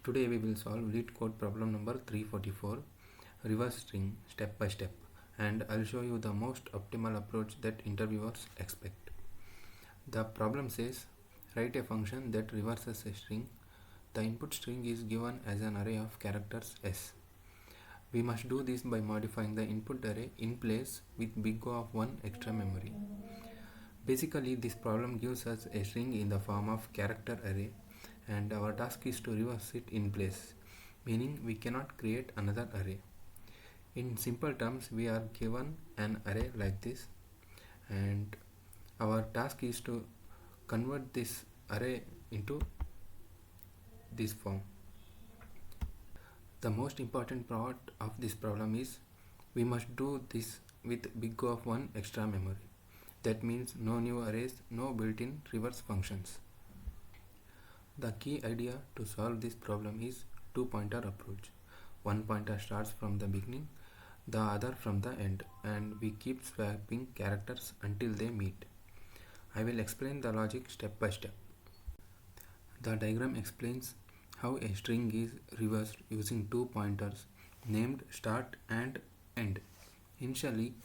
Today we will solve LeetCode problem number 344, reverse string step by step, and I'll show you the most optimal approach that interviewers expect. The problem says write a function that reverses a string. The input string is given as an array of characters S. We must do this by modifying the input array in place with big O of 1 extra memory. Basically, this problem gives us a string in the form of character array, and our task is to reverse it in place, meaning we cannot create another array. In simple terms, we are given an array like this, and our task is to convert this array into this form. The most important part of this problem is we must do this with big O of 1 extra memory. That means no new arrays, no built-in reverse functions. The key idea to solve this problem is two-pointer approach. One pointer starts from the beginning, the other from the end, and we keep swapping characters until they meet. I will explain the logic step by step. The diagram explains how a string is reversed using two pointers named start and end. Initially,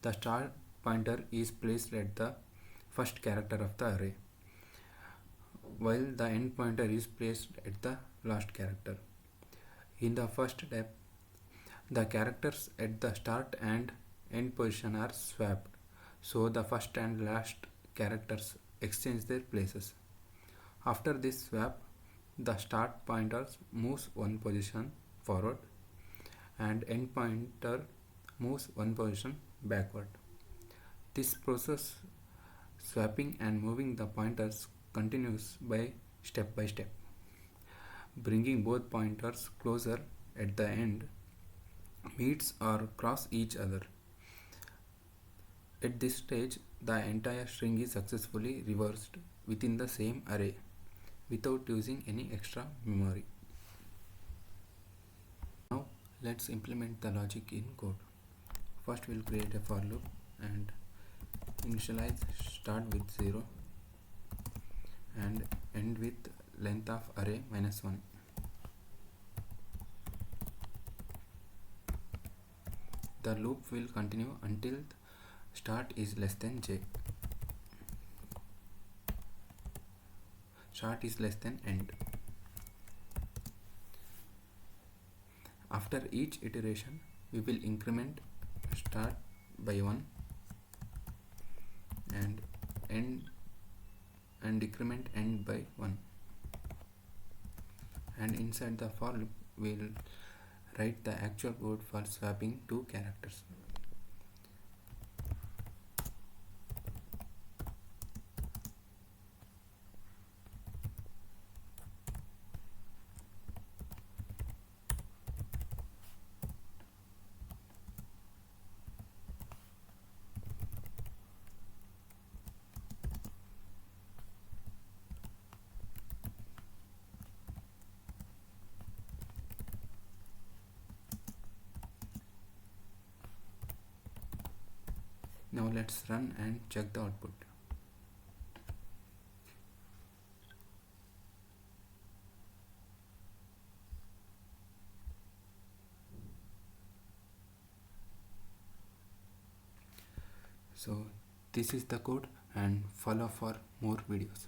the start pointer is placed at the first character of the array, while the end pointer is placed at the last character. In the first step, the characters at the start and end position are swapped, so the first and last characters exchange their places. After this swap, the start pointer moves one position forward and end pointer moves one position backward. This process, swapping and moving the pointers, continues by step, bringing both pointers closer at the end, meets or cross each other. At this stage, the entire string is successfully reversed within the same array without using any extra memory. Now let's implement the logic in code. First we'll create a for loop and initialize start with 0 and end with length of array -1. The loop will continue until start is less than j. Start is less than end. After each iteration, we will increment start by 1 and end and decrement end by 1. And inside the for loop, we will write the actual code for swapping two characters. Now let's run and check the output. So this is the code, and follow for more videos.